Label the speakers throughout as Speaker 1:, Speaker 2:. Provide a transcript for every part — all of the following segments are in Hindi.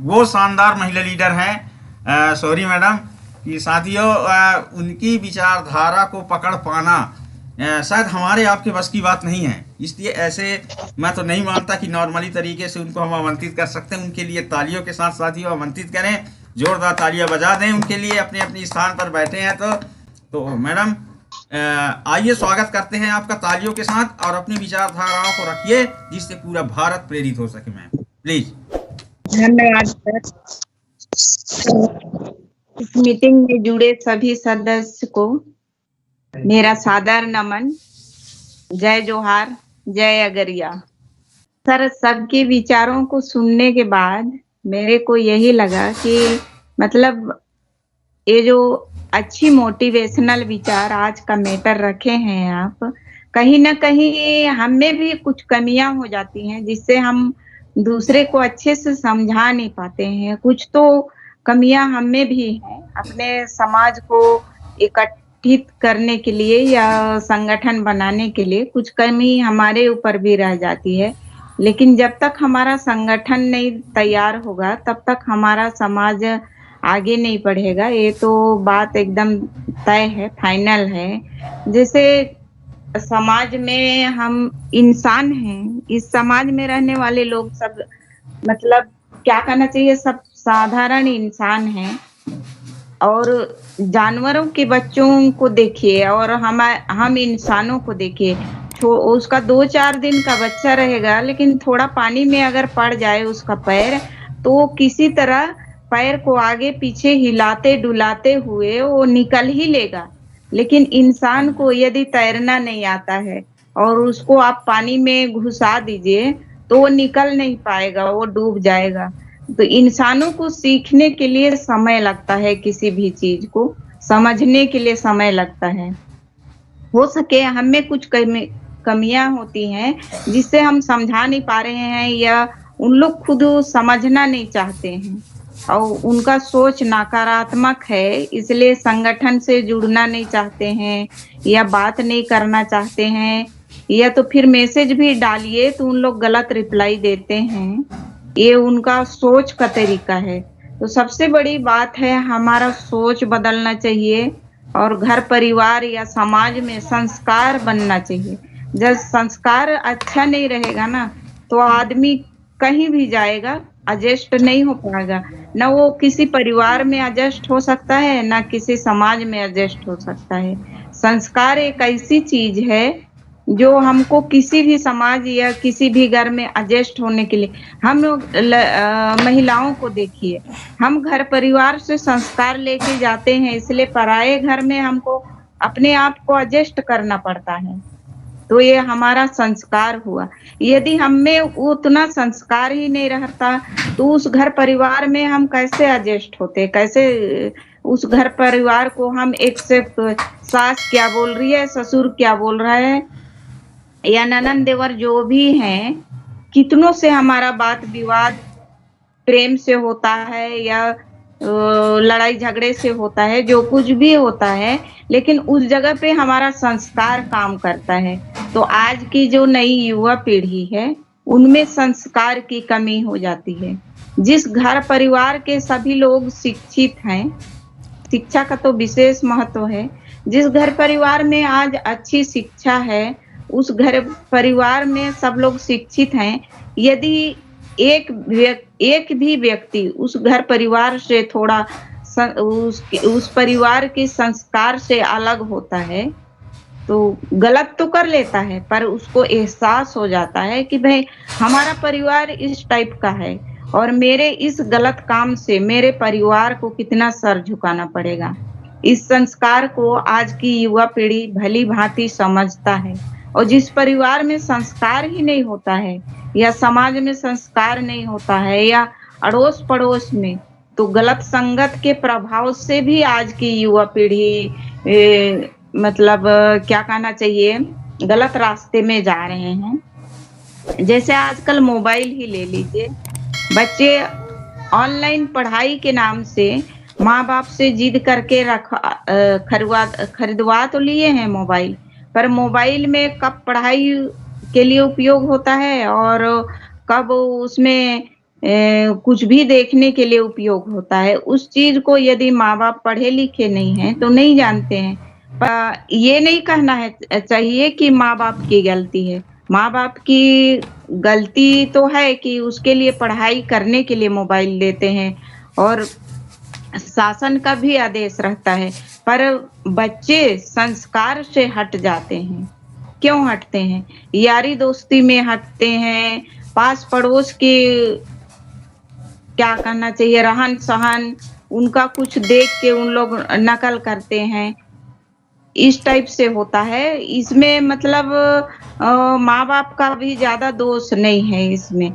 Speaker 1: वो शानदार महिला लीडर हैं। सॉरी मैडम कि साथियों, उनकी विचारधारा को पकड़ पाना शायद हमारे आपके बस की बात नहीं है। इसलिए ऐसे मैं तो नहीं मानता कि नॉर्मली तरीके से उनको हम आमंत्रित कर सकते हैं। उनके लिए तालियों के साथ साथियों आमंत्रित करें, जोरदार तालियां बजा दें उनके लिए। अपने अपने स्थान पर बैठे हैं तो मैडम आइए स्वागत करते हैं आपका तालियों के साथ, और अपनी विचारधाराओं को रखिए जिससे पूरा भारत प्रेरित हो सके। Ma'am please.
Speaker 2: धन्यवाद सर। इस मीटिंग में जुड़े सभी सदस्य को मेरा सादर नमन, जय जोहार, जय अगरिया। सर, सबके विचारों को सुनने के बाद मेरे को यही लगा कि मतलब ये जो अच्छी मोटिवेशनल विचार आज का मैटर रखे हैं आप, कहीं ना कहीं हम में भी कुछ कमियां हो जाती हैं जिससे हम दूसरे को अच्छे से समझा नहीं पाते हैं। कुछ तो कमियां हम में भी हैं। अपने समाज को इकट्ठित करने के लिए या संगठन बनाने के लिए कुछ कमी हमारे ऊपर भी रह जाती है, लेकिन जब तक हमारा संगठन नहीं तैयार होगा तब तक हमारा समाज आगे नहीं बढ़ेगा। ये तो बात एकदम तय है, फाइनल है। जैसे समाज में हम इंसान हैं, इस समाज में रहने वाले लोग सब मतलब क्या कहना चाहिए, सब साधारण इंसान हैं। और जानवरों के बच्चों को देखिए और हम इंसानों को देखिए, उसका 2-4 दिन का बच्चा रहेगा, लेकिन थोड़ा पानी में अगर पड़ जाए उसका पैर, तो किसी तरह पैर को आगे पीछे हिलाते डुलाते हुए वो निकल ही लेगा। लेकिन इंसान को यदि तैरना नहीं आता है और उसको आप पानी में घुसा दीजिए तो वो निकल नहीं पाएगा, वो डूब जाएगा। तो इंसानों को सीखने के लिए समय लगता है, किसी भी चीज को समझने के लिए समय लगता है। हो सके हम में कुछ कमियां होती हैं जिससे हम समझा नहीं पा रहे हैं, या उन लोग खुद समझना नहीं चाहते हैं और उनका सोच नकारात्मक है, इसलिए संगठन से जुड़ना नहीं चाहते हैं या बात नहीं करना चाहते हैं, या तो फिर मैसेज भी डालिए तो उन लोग गलत रिप्लाई देते हैं। ये उनका सोच का तरीका है। तो सबसे बड़ी बात है, हमारा सोच बदलना चाहिए और घर परिवार या समाज में संस्कार बनना चाहिए। जब संस्कार अच्छा नहीं रहेगा ना, तो आदमी कहीं भी जाएगा एडजस्ट नहीं हो पाएगा। ना वो किसी परिवार में एडजस्ट हो सकता है, ना किसी समाज में एडजस्ट हो सकता है। संस्कार एक ऐसी चीज है जो हमको किसी भी समाज या किसी भी घर में एडजस्ट होने के लिए, हम लोग महिलाओं को देखिए, हम घर परिवार से संस्कार लेके जाते हैं, इसलिए पराये घर में हमको अपने आप को एडजस्ट करना पड़ता है। तो ये हमारा संस्कार हुआ। यदि हम में उतना संस्कार ही नहीं रहता तो उस घर परिवार में हम कैसे एडजस्ट होते, कैसे उस घर परिवार को हम एक्सेप्ट, सास क्या बोल रही है, ससुर क्या बोल रहा है, या ननद देवर जो भी हैं, कितनों से हमारा बात विवाद प्रेम से होता है या लड़ाई झगड़े से होता है, जो कुछ भी होता है, लेकिन उस जगह पे हमारा संस्कार काम करता है। तो आज की जो नई युवा पीढ़ी है उनमें संस्कार की कमी हो जाती है। जिस घर परिवार के सभी लोग शिक्षित हैं, शिक्षा का तो विशेष महत्व है, जिस घर परिवार में आज अच्छी शिक्षा है, उस घर परिवार में सब लोग शिक्षित हैं, यदि एक भी व्यक्ति उस घर परिवार से थोड़ा उस परिवार के संस्कार से अलग होता है तो गलत तो कर लेता है, पर उसको एहसास हो जाता है कि भाई हमारा परिवार इस टाइप का है और मेरे इस गलत काम से मेरे परिवार को कितना सर झुकाना पड़ेगा। इस संस्कार को आज की युवा पीढ़ी भली भांति समझता है। और जिस परिवार में संस्कार ही नहीं होता है या समाज में संस्कार नहीं होता है या अड़ोस पड़ोस में, तो गलत संगत के प्रभाव से भी आज की युवा पीढ़ी मतलब क्या कहना चाहिए, गलत रास्ते में जा रहे हैं। जैसे आजकल मोबाइल ही ले लीजिए, बच्चे ऑनलाइन पढ़ाई के नाम से माँ बाप से जिद करके खरीदवा तो लिए हैं मोबाइल, पर मोबाइल में कब पढ़ाई के लिए उपयोग होता है और कब उसमें कुछ भी देखने के लिए उपयोग होता है। उस चीज को यदि माँ बाप पढ़े लिखे नहीं हैं तो नहीं जानते हैं। ये नहीं कहना है चाहिए कि माँ बाप की गलती है। माँ बाप की गलती तो है कि उसके लिए पढ़ाई करने के लिए मोबाइल देते हैं और शासन का भी आदेश रहता है, पर बच्चे संस्कार से हट जाते हैं। क्यों हटते हैं? यारी दोस्ती में हटते हैं, पास पड़ोस के क्या कहना चाहिए रहन-सहन, उनका कुछ देख के उन लोग नकल करते हैं। इस टाइप से होता है। इसमें मतलब माँ-बाप का भी ज़्यादा दोष नहीं है इसमें।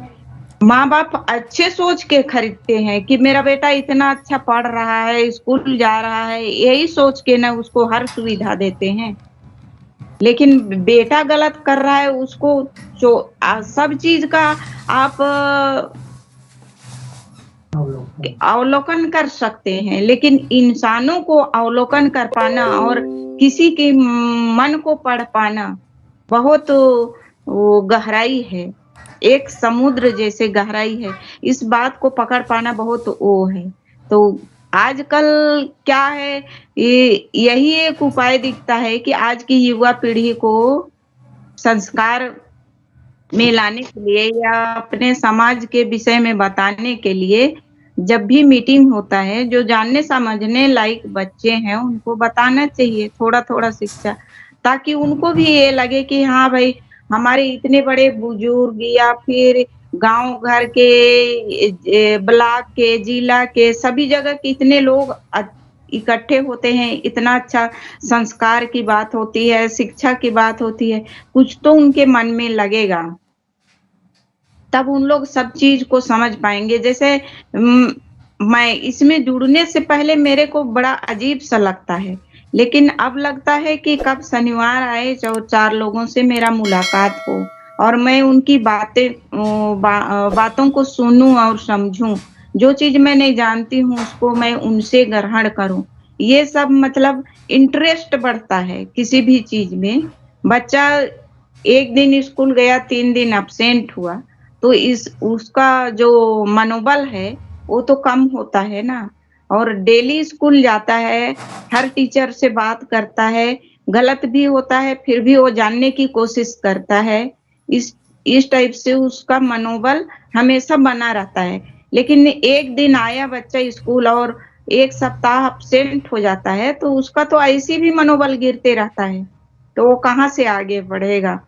Speaker 2: माँ-बाप अच्छे सोच के खरीदते हैं कि मेरा बेटा इतना अच्छा पढ़ रहा है, स्कूल जा रहा है, यही सोच के ना उसको हर सुविधा देते हैं। लेकिन बेटा गलत कर रहा है उसको सब चीज़ का आप अवलोकन कर सकते हैं, लेकिन इंसानों को अवलोकन कर पाना और किसी के मन को पढ़ पाना बहुत वो गहराई है। एक समुद्र जैसे गहराई है। इस बात को पकड़ पाना बहुत वो है। तो आजकल क्या है, यही एक उपाय दिखता है कि आज की युवा पीढ़ी को संस्कार में लाने के लिए या अपने समाज के विषय में बताने के लिए जब भी मीटिंग होता है, जो जानने समझने लायक बच्चे हैं उनको बताना चाहिए थोड़ा-थोड़ा शिक्षा, ताकि उनको भी ये लगे कि हाँ भाई, हमारे इतने बड़े बुजुर्ग या फिर गाँव घर के ब्लॉक के, जिला के सभी जगह के इतने लोग इकट्ठे होते हैं, इतना अच्छा संस्कार की बात होती है, शिक्षा की बात होती है, कुछ तो उनके मन में लगेगा। तब उन लोग सब चीज़ को समझ पाएँगे। जैसे मैं इसमें जुड़ने से पहले मेरे को बड़ा अजीब-सा लगता है, लेकिन अब लगता है कि कब शनिवार आए जो 4 लोगों से मेरा मुलाकात हो और मैं उनकी बातों को सुनूँ और समझूँ। जो चीज़ मैं नहीं जानती हूँ उसको मैं उनसे ग्रहण करूँ। ये सब मतलब इंटरेस्ट बढ़ता है किसी भी चीज़ में। बच्चा 1 दिन स्कूल गया, 3 दिन एब्सेंट हुआ, तो इस उसका जो मनोबल है, वो तो कम होता है ना। और डेली स्कूल जाता है, हर टीचर से बात करता है, गलत भी होता है, फिर भी वो जानने की कोशिश करता है। इस टाइप से उसका मनोबल हमेशा बना रहता है। लेकिन 1 दिन आया बच्चा स्कूल और 1 सप्ताह एब्सेंट हो जाता है, तो उसका तो ऐसे भी मनोबल गिरते रहता है, तो वो कहाँ से आगे बढ़ेगा?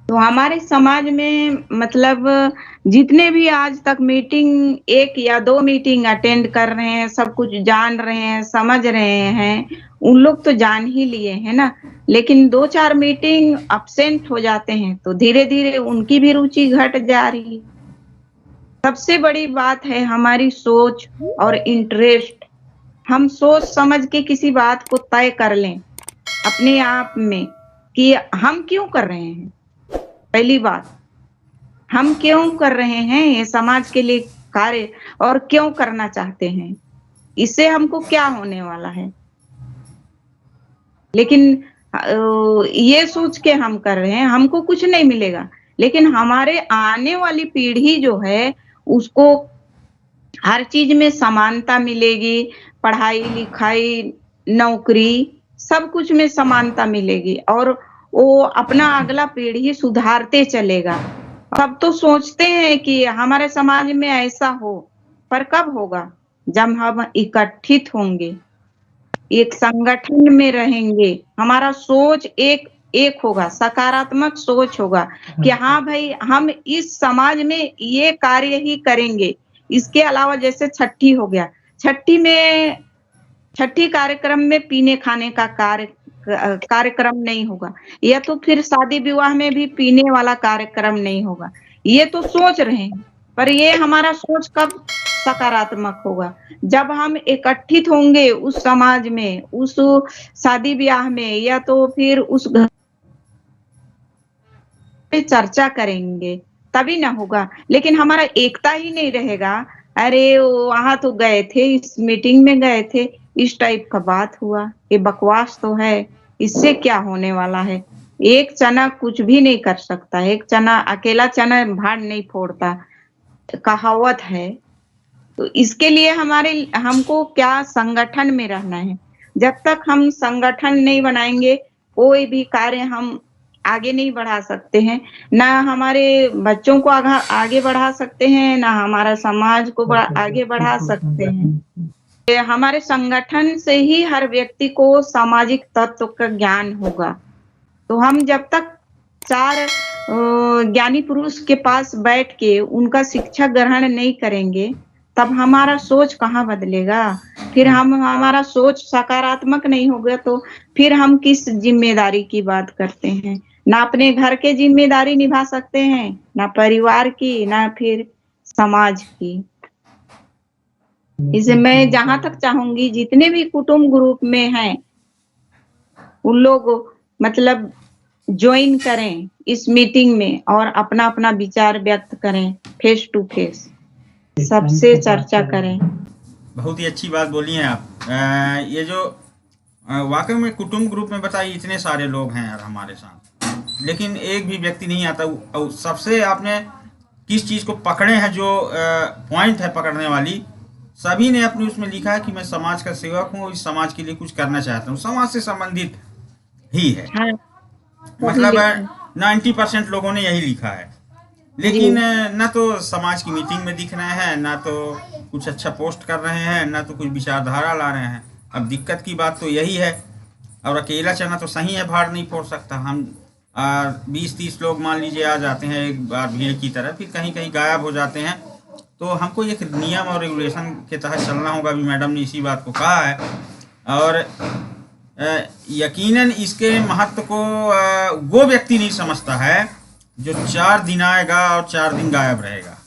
Speaker 2: तो हमारे समाज में मतलब जितने भी आज तक मीटिंग 1 या 2 मीटिंग अटेंड कर रहे हैं, सब कुछ जान रहे हैं, समझ रहे हैं, उन लोग तो जान ही लिए हैं ना। लेकिन 2-4 मीटिंग एब्सेंट हो जाते हैं, तो धीरे-धीरे उनकी भी रुचि घट जा रही है। सबसे बड़ी बात है हमारी सोच और इंटरेस्ट। हम सोच समझ के किसी बात को तय कर लें, अपने आप में कि हम क्यों कर रहे हैं? पहली बात, हम क्यों कर रहे हैं ये समाज के लिए कार्य और क्यों करना चाहते हैं? इससे हमको क्या होने वाला है? लेकिन ये सोच के हम कर रहे हैं, हमको कुछ नहीं मिलेगा, लेकिन हमारे आने वाली पीढ़ी जो है, उसको हर चीज़ में समानता मिलेगी, पढ़ाई-लिखाई, नौकरी, सब कुछ में समानता मिलेगी और वो अपना अगला पीढ़ी सुधारते चलेगा। सब तो सोचते हैं कि हमारे समाज में ऐसा हो, पर कब होगा? जब हम इकट्ठित होंगे, एक संगठन में रहेंगे, हमारा सोच एक एक होगा, सकारात्मक सोच होगा कि हाँ भाई, हम इस समाज में ये कार्य ही करेंगे। इसके अलावा जैसे छठी हो गया, छठी कार्यक्रम में पीने-खाने का कार्यक्रम नहीं होगा, या तो फिर शादी-विवाह में भी पीने वाला कार्यक्रम नहीं होगा। ये तो सोच रहे हैं, पर ये हमारा सोच कब सकारात्मक होगा? जब हम एकत्रित होंगे उस समाज में, उस शादी-ब्याह में या तो फिर उस घर पे चर्चा करेंगे, तभी ना होगा। लेकिन हमारा एकता ही नहीं रहेगा, अरे वहाँ तो गए थे, इस मीटिंग में गए थे, इस टाइप का बात हुआ, ये बकवास तो है, इससे क्या होने वाला है? एक चना कुछ भी नहीं कर सकता, एक चना अकेला चना भार नहीं फोड़ता। कहावत है। तो इसके लिए हमको क्या संगठन में रहना है। जब तक हम संगठन नहीं बनाएंगे, कोई भी कार्य हम आगे नहीं बढ़ा सकते हैं। ना हमारे बच्चों को आगे बढ़ा सकते हैं, ना हमारा समाज को आगे बढ़ा सकते हैं। हमारे संगठन से ही हर व्यक्ति को सामाजिक तत्व का ज्ञान होगा। तो हम जब तक 4 ज्ञानी पुरुष के पास बैठ के उनका शिक्षा ग्रहण नहीं करेंगे, तब हमारा सोच कहाँ बदलेगा। फिर हमारा सोच सकारात्मक नहीं होगा, तो फिर हम किस जिम्मेदारी की बात करते हैं। ना अपने घर के जिम्मेदारी निभा सकते हैं, ना परिवार की, ना फिर समाज की। इसे मैं जहां तक चाहूंगी, जितने भी कुटुंब ग्रुप में हैं, उन लोग मतलब ज्वाइन करें इस मीटिंग में और अपना अपना विचार व्यक्त करें, फेस टू फेस सबसे चर्चा करें।
Speaker 1: बहुत ही अच्छी बात बोली हैं आप। ये जो वाकई में कुटुंब ग्रुप में बताइए, इतने सारे लोग हैं यार हमारे साथ, लेकिन एक भी व्यक्ति नहीं आता। और सबसे आपने किस चीज़ को पकड़े हैं, जो पॉइंट है पकड़ने वाली, सभी ने अपने उसमें लिखा है कि मैं समाज का सेवक हूँ, इस समाज के लिए कुछ करना चाहता हूँ। समाज से संबंधित ही है।
Speaker 2: हाँ,
Speaker 1: मतलब 90% लोगों ने यही लिखा है। लेकिन न तो समाज की मीटिंग में दिख रहे हैं, ना तो कुछ अच्छा पोस्ट कर रहे हैं, ना तो कुछ विचारधारा ला रहे हैं। अब दिक्कत की बात तो यही है। और अकेला चना तो सही है, भार नहीं फोड़ सकता। हम 20-30 लोग मान लीजिए आ जाते हैं एक बार भीड़ की तरह, फिर कहीं कहीं गायब हो जाते हैं। तो हमको एक नियम और रेगुलेशन के तहत चलना होगा। अभी मैडम ने इसी बात को कहा है। और यकीनन इसके महत्व को वो व्यक्ति नहीं समझता है जो 4 दिन आएगा और 4 दिन गायब रहेगा।